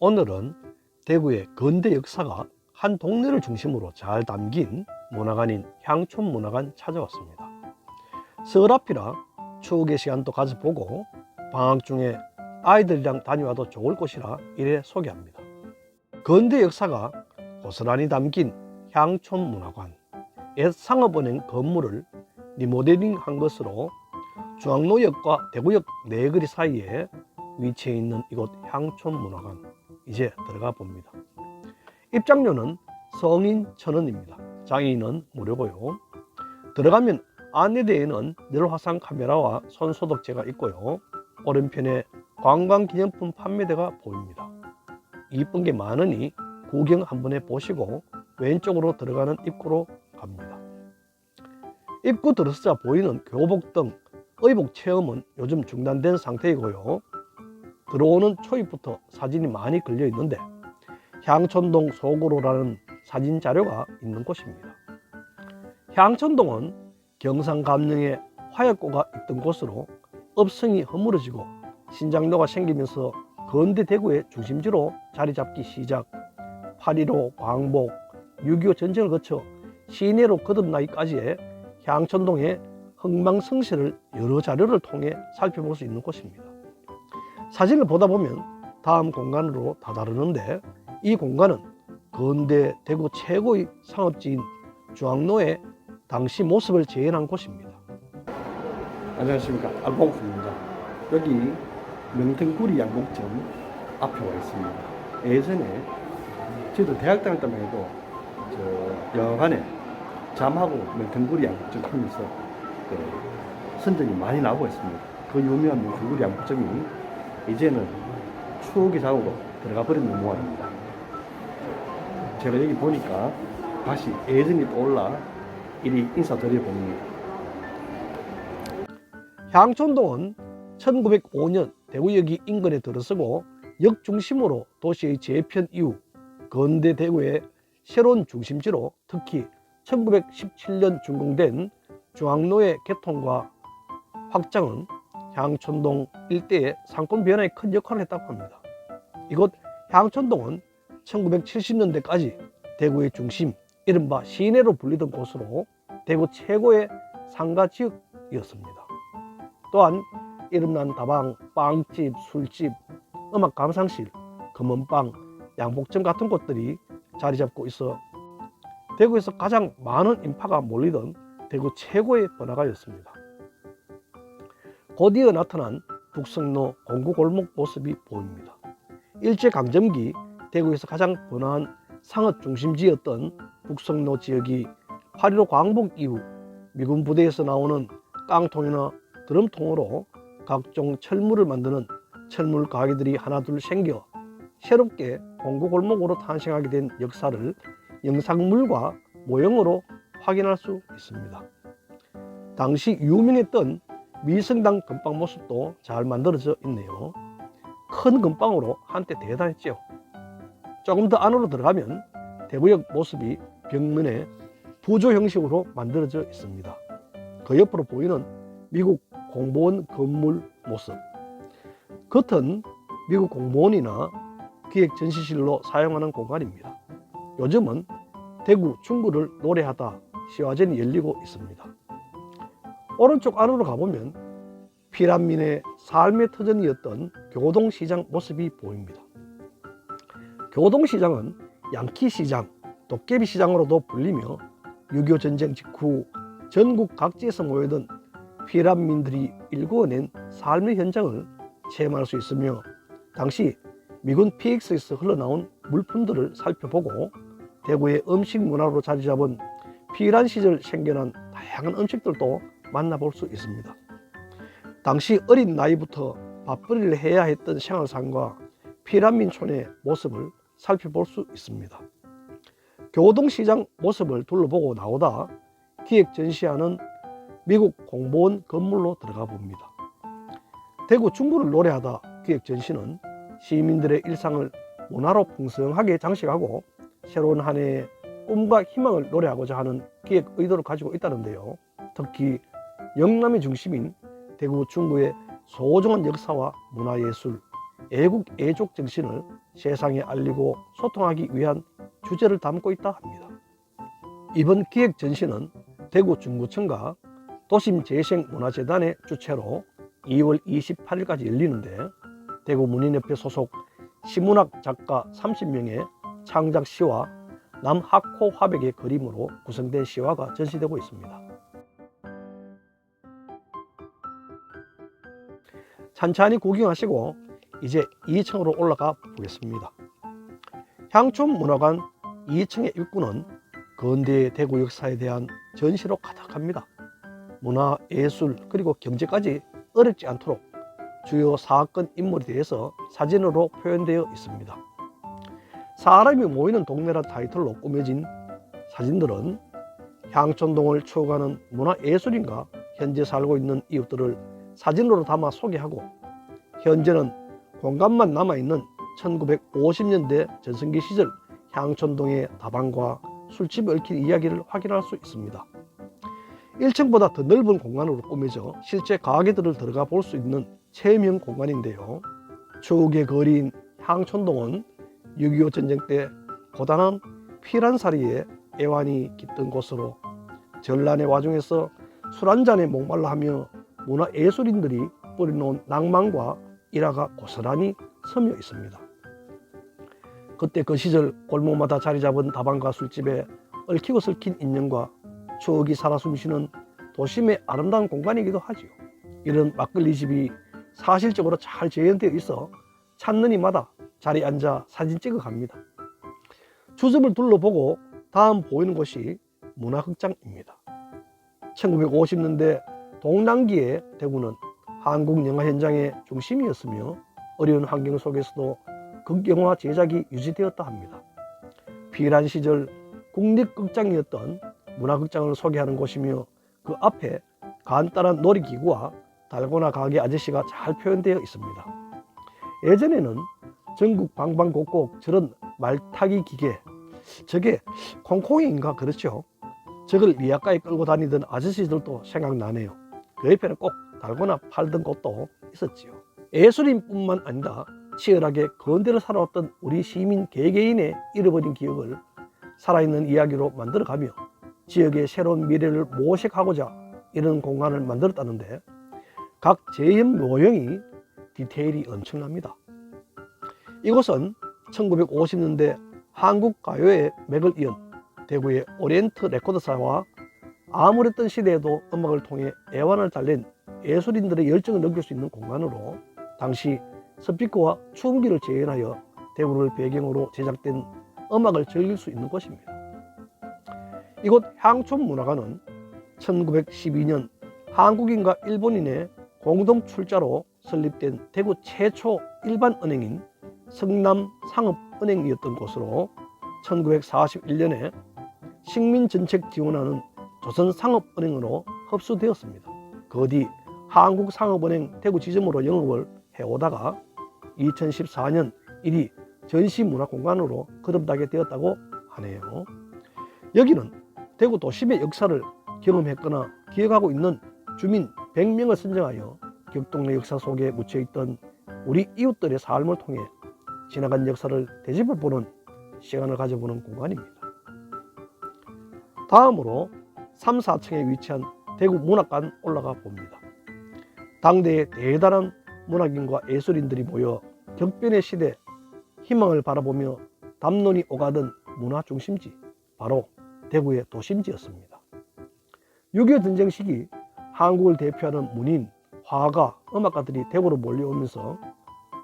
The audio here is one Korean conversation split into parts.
오늘은 대구의 근대 역사가 한 동네를 중심으로 잘 담긴 문화관인 향촌문화관 찾아왔습니다. 설 앞이라 추억의 시간도 가져보고 방학 중에 아이들이랑 다녀와도 좋을 곳이라 이래 소개합니다. 근대 역사가 고스란히 담긴 향촌문화관, 옛 상업은행 건물을 리모델링한 것으로 중앙로역과 대구역 내거리 사이에 위치해 있는 이곳 향촌문화관, 이제 들어가 봅니다. 입장료는 성인 1,000원입니다. 장애인은 무료고요. 들어가면 안내대에는 늘 화상 카메라와 손소독제가 있고요. 오른편에 관광기념품 판매대가 보입니다. 이쁜 게 많으니 구경 한번 해보시고 왼쪽으로 들어가는 입구로 갑니다. 입구 들어서자 보이는 교복 등 의복 체험은 요즘 중단된 상태이고요. 들어오는 초입부터 사진이 많이 걸려 있는데 향촌동 속으로라는 사진 자료가 있는 곳입니다. 향촌동은 경상감릉에 화약고가 있던 곳으로 업성이 허물어지고 신장로가 생기면서 근대 대구의 중심지로 자리 잡기 시작, 8.15 광복, 6.25 전쟁을 거쳐 시내로 거듭나기까지의 향촌동의 흥망성쇠를 여러 자료를 통해 살펴볼 수 있는 곳입니다. 사진을 보다 보면 다음 공간으로 다다르는데, 이 공간은 근대 대구 최고의 상업지인 중앙로의 당시 모습을 재현한 곳입니다. 안녕하십니까, 알봉수입니다. 여기 명등구리 양복점 앞에 와 있습니다. 예전에 저희도 대학 다닐 때만 해도 영화관에 잠하고 명등구리 양복점 하면서 선전이 많이 나오고 있습니다. 그 유명한 명등구리 양복점이 이제는 추억의 자국으로 들어가 버리는 모양입니다. 제가 여기 보니까 다시 예전이 떠올라 이리 인사드려 봅니다. 향촌동은 1905년 대구역이 인근에 들어서고 역 중심으로 도시의 재편 이후 근대 대구의 새로운 중심지로, 특히 1917년 준공된 중앙로의 개통과 확장은 향촌동 일대의 상권 변화에 큰 역할을 했다고 합니다. 이곳 향촌동은 1970년대까지 대구의 중심, 이른바 시내로 불리던 곳으로 대구 최고의 상가지역이었습니다. 또한 이름난 다방, 빵집, 술집, 음악 감상실, 금은방, 양복점 같은 곳들이 자리 잡고 있어 대구에서 가장 많은 인파가 몰리던 대구 최고의 번화가였습니다. 곧이어 나타난 북성로 공구골목 모습이 보입니다. 일제강점기 대구에서 가장 번화한 상업 중심지였던 북성로 지역이 8.15 광복 이후 미군 부대에서 나오는 깡통이나 드럼통으로 각종 철물을 만드는 철물 가게들이 하나둘 생겨 새롭게 공구골목으로 탄생하게 된 역사를 영상물과 모형으로 확인할 수 있습니다. 당시 유명했던 미성당 금방 모습도 잘 만들어져 있네요. 큰 금방으로 한때 대단했죠. 조금 더 안으로 들어가면 대구역 모습이 벽면에 부조 형식으로 만들어져 있습니다. 그 옆으로 보이는 미국 공보원 건물 모습, 겉은 미국 공보원이나 기획전시실로 사용하는 공간입니다. 요즘은 대구 중구를 노래하다 시화전이 열리고 있습니다. 오른쪽 안으로 가보면 피란민의 삶의 터전이었던 교동시장 모습이 보입니다. 교동시장은 양키시장, 도깨비시장으로도 불리며 6.25 전쟁 직후 전국 각지에서 모여든 피란민들이 일구어낸 삶의 현장을 체험할 수 있으며, 당시 미군 PX에서 흘러나온 물품들을 살펴보고 대구의 음식 문화로 자리 잡은 피란 시절 생겨난 다양한 음식들도 만나볼 수 있습니다. 당시 어린 나이부터 밥벌이를 해야 했던 생활상과 피란민촌의 모습을 살펴볼 수 있습니다. 교동시장 모습을 둘러보고 나오다 기획전시하는 미국 공보원 건물로 들어가 봅니다. 대구 중구를 노래하다 기획전시는 시민들의 일상을 문화로 풍성하게 장식하고 새로운 한 해의 꿈과 희망을 노래하고자 하는 기획 의도를 가지고 있다는데요. 특히 영남의 중심인 대구 중구의 소중한 역사와 문화예술, 애국 애족 정신을 세상에 알리고 소통하기 위한 주제를 담고 있다 합니다. 이번 기획 전시는 대구 중구청과 도심재생문화재단의 주최로 2월 28일까지 열리는데 대구 문인협회 소속 시문학 작가 30명의 창작 시와 남학호 화백의 그림으로 구성된 시화가 전시되고 있습니다. 찬찬히 구경하시고 이제 2층으로 올라가 보겠습니다. 향촌문화관 2층의 입구는 근대 대구 역사에 대한 전시로 가득합니다. 문화, 예술 그리고 경제까지 어렵지 않도록 주요 사건 인물에 대해서 사진으로 표현되어 있습니다. 사람이 모이는 동네라 타이틀로 꾸며진 사진들은 향촌동을 추억하는 문화예술인과 현재 살고 있는 이웃들을 사진으로 담아 소개하고 현재는 공간만 남아있는 1950년대 전성기 시절 향촌동의 다방과 술집에 얽힌 이야기를 확인할 수 있습니다. 1층보다 더 넓은 공간으로 꾸며져 실제 가게들을 들어가 볼 수 있는 체험형 공간인데요. 추억의 거리인 향촌동은 6.25 전쟁 때 고단한 피란살이에 애환이 깃든 곳으로 전란의 와중에서 술 한잔에 목말라 하며 문화예술인들이 뿌려놓은 낭만과 일화가 고스란히 서며 있습니다. 그때 그 시절 골목마다 자리 잡은 다방과 술집에 얽히고 설킨 인연과 추억이 살아 숨쉬는 도심의 아름다운 공간이기도 하지요. 이런 막걸리집이 사실적으로 잘 재현되어 있어 찾는 이마다 자리에 앉아 사진 찍어 갑니다. 주점을 둘러보고 다음 보이는 곳이 문화극장입니다. 1950년대 동남기의 대구는 한국 영화 현장의 중심이었으며 어려운 환경 속에서도 극영화 제작이 유지되었다 합니다. 피란 시절 국립극장이었던 문화극장을 소개하는 곳이며 그 앞에 간단한 놀이기구와 달고나 가게 아저씨가 잘 표현되어 있습니다. 예전에는 전국 방방곡곡 저런 말타기 기계, 저게 콩콩이인가 그렇죠? 저걸 리아카에 끌고 다니던 아저씨들도 생각나네요. 그 옆에는 꼭 달고나 팔던 곳도 있었지요. 예술인뿐만 아니라 치열하게 건대를 살아왔던 우리 시민 개개인의 잃어버린 기억을 살아있는 이야기로 만들어가며 지역의 새로운 미래를 모색하고자 이런 공간을 만들었다는데 각 제형 모형이 디테일이 엄청납니다. 이곳은 1950년대 한국 가요의 맥을 이은 대구의 오리엔트 레코드사와 아무랬던 시대에도 음악을 통해 애환을 달랜 예술인들의 열정을 느낄 수 있는 공간으로 당시 스피커와 추음기를 재현하여 대구를 배경으로 제작된 음악을 즐길 수 있는 곳입니다. 이곳 향촌문화관은 1912년 한국인과 일본인의 공동 출자로 설립된 대구 최초 일반은행인 성남상업은행이었던 곳으로 1941년에 식민정책 지원하는 조선상업은행으로 흡수되었습니다. 그 뒤 한국상업은행 대구 지점으로 영업을 해오다가 2014년 이리 전시문화공간으로 거듭나게 되었다고 하네요. 여기는 대구 도심의 역사를 경험했거나 기억하고 있는 주민 100명을 선정하여 격동네 역사 속에 묻혀있던 우리 이웃들의 삶을 통해 지나간 역사를 되짚어보는 시간을 가져보는 공간입니다. 다음으로 3, 4층에 위치한 대구 문학관 올라가 봅니다. 당대의 대단한 문학인과 예술인들이 모여 격변의 시대 희망을 바라보며 담론이 오가던 문화 중심지, 바로 대구의 도심지였습니다. 6.25 전쟁 시기 한국을 대표하는 문인, 화가, 음악가들이 대구로 몰려오면서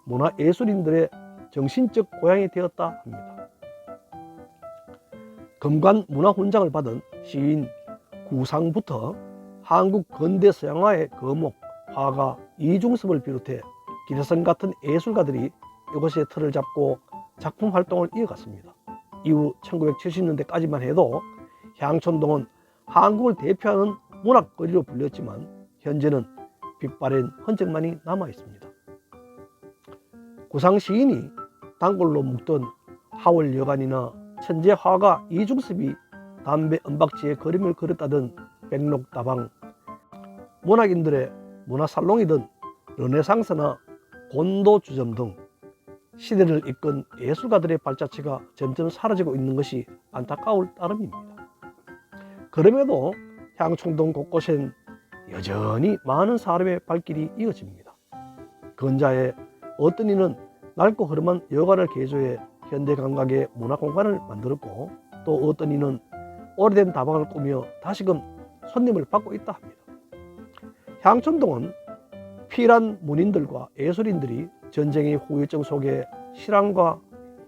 문화예술인들의 정신적 고향이 되었다 합니다. 금관문화훈장을 받은 시인 구상부터 한국 근대 서양화의 거목, 화가 이중섭을 비롯해 기대성 같은 예술가들이 이곳에 틀을 잡고 작품 활동을 이어갔습니다. 이후 1970년대까지만 해도 향촌동은 한국을 대표하는 문학거리로 불렸지만 현재는 빛바랜 흔적만이 남아 있습니다. 구상 시인이 단골로 묵던 하월 여관이나 천재 화가 이중섭이 담배 은박지에 그림을 그렸다던 백록다방, 문학인들의 문화살롱이던 르네상스나 곤도주점 등 시대를 이끈 예술가들의 발자취가 점점 사라지고 있는 것이 안타까울 따름입니다. 그럼에도 향촌동 곳곳엔 여전히 많은 사람의 발길이 이어집니다. 근자에 어떤 이는 낡고 흐름한 여가를 개조해 현대 감각의 문화공간을 만들었고, 또 어떤 이는 오래된 다방을 꾸며 다시금 손님을 받고 있다 합니다. 향촌동은 피란 문인들과 예술인들이 전쟁의 후유증 속에 실황과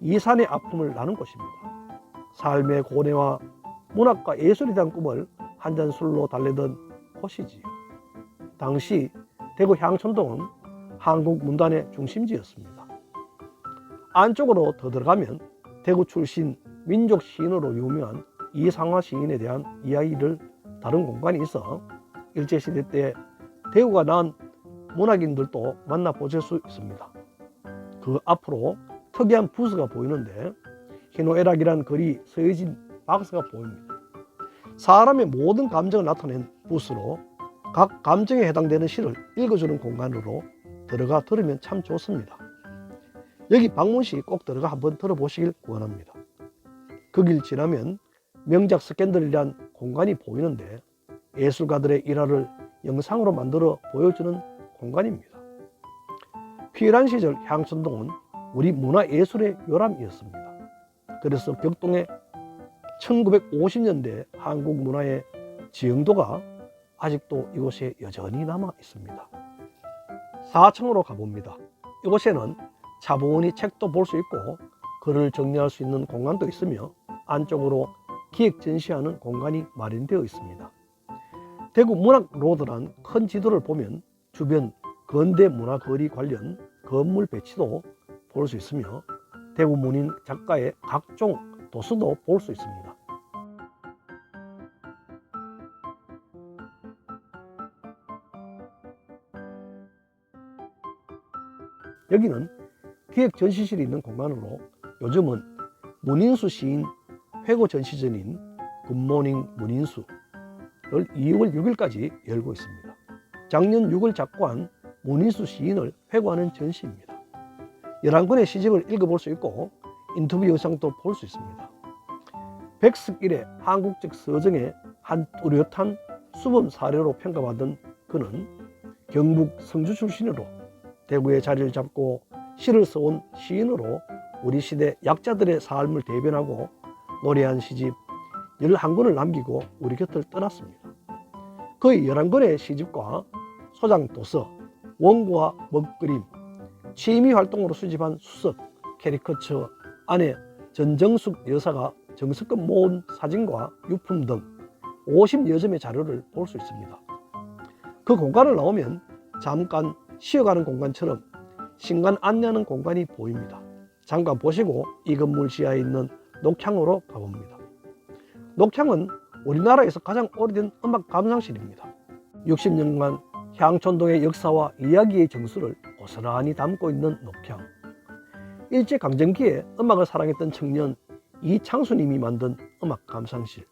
이산의 아픔을 나눈 곳입니다. 삶의 고뇌와 문학과 예술에 대한 꿈을 한 잔 술로 달래던 곳이지요. 당시 대구 향촌동은 한국 문단의 중심지였습니다. 안쪽으로 더 들어가면 대구 출신 민족 시인으로 유명한 이상화 시인에 대한 이야기를 다룬 공간이 있어 일제시대 때 대구가 낳은 문학인들도 만나보실 수 있습니다. 그 앞으로 특이한 부스가 보이는데 희노애락이란 글이 서해진 박스가 보입니다. 사람의 모든 감정을 나타낸 부스로 각 감정에 해당되는 시를 읽어주는 공간으로 들어가 들으면 참 좋습니다. 여기 방문시 꼭 들어가 한번 들어보시길 권합니다. 그 길 지나면 명작 스캔들이란 공간이 보이는데 예술가들의 일화를 영상으로 만들어 보여주는 공간입니다. 피란 시절 향촌동은 우리 문화예술의 요람이었습니다. 그래서 격동의 1950년대 한국 문화의 지형도가 아직도 이곳에 여전히 남아 있습니다. 4층으로 가봅니다. 이곳에는 차분히 책도 볼 수 있고 글을 정리할 수 있는 공간도 있으며 안쪽으로 기획 전시하는 공간이 마련되어 있습니다. 대구 문학로드란 큰 지도를 보면 주변 근대 문화거리 관련 건물 배치도 볼 수 있으며 대구 문인 작가의 각종 도서도 볼 수 있습니다. 여기는 기획 전시실이 있는 공간으로 요즘은 문인수 시인 회고 전시전인 굿모닝 문인수를 2월 6일까지 열고 있습니다. 작년 6월 작고한 문인수 시인을 회고하는 전시입니다. 11권의 시집을 읽어볼 수 있고 인터뷰 영상도 볼 수 있습니다. 백석 이래 한국적 서정의 한 뚜렷한 수범 사례로 평가받은 그는 경북 성주 출신으로 대구에 자리를 잡고 시를 써온 시인으로 우리 시대 약자들의 삶을 대변하고 노래한 시집 11권을 남기고 우리 곁을 떠났습니다. 그의 11권의 시집과 소장 도서, 원고와 먹그림, 취미 활동으로 수집한 수석, 캐리커처, 아내 전정숙 여사가 정성껏 모은 사진과 유품 등 50여 점의 자료를 볼 수 있습니다. 그 공간을 나오면 잠깐 쉬어가는 공간처럼 신간 안내하는 공간이 보입니다. 잠깐 보시고 이 건물 지하에 있는 녹향으로 가봅니다. 녹향은 우리나라에서 가장 오래된 음악 감상실입니다. 60년간 향촌동의 역사와 이야기의 정수를 고스란히 담고 있는 녹향. 일제강점기에 음악을 사랑했던 청년 이창수님이 만든 음악 감상실.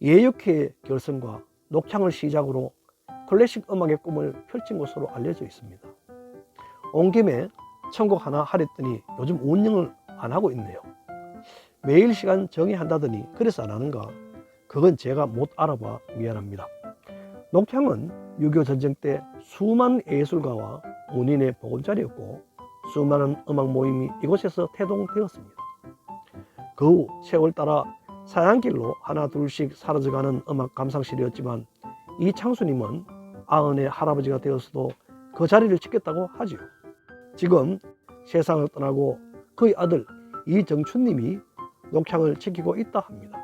예육회의 결성과 녹향을 시작으로 클래식 음악의 꿈을 펼친 것으로 알려져 있습니다. 온 김에 천곡 하나 하랬더니 요즘 운영을 안 하고 있네요. 매일 시간 정의한다더니 그래서 안 하는가? 그건 제가 못 알아봐 미안합니다. 녹향은 6.25 전쟁 때 수많은 예술가와 문인의 보금자리였고 수많은 음악 모임이 이곳에서 태동되었습니다. 그 후 세월 따라 사양길로 하나 둘씩 사라져가는 음악 감상실이었지만 이창수님은 90의 할아버지가 되었어도 그 자리를 지켰다고 하지요. 지금 세상을 떠나고 그의 아들 이정춘님이 녹향을 지키고 있다 합니다.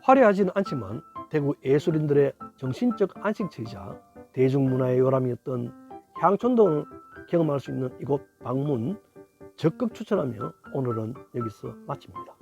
화려하지는 않지만 대구 예술인들의 정신적 안식처이자 대중문화의 요람이었던 향촌동을 경험할 수 있는 이곳 방문 적극 추천하며 오늘은 여기서 마칩니다.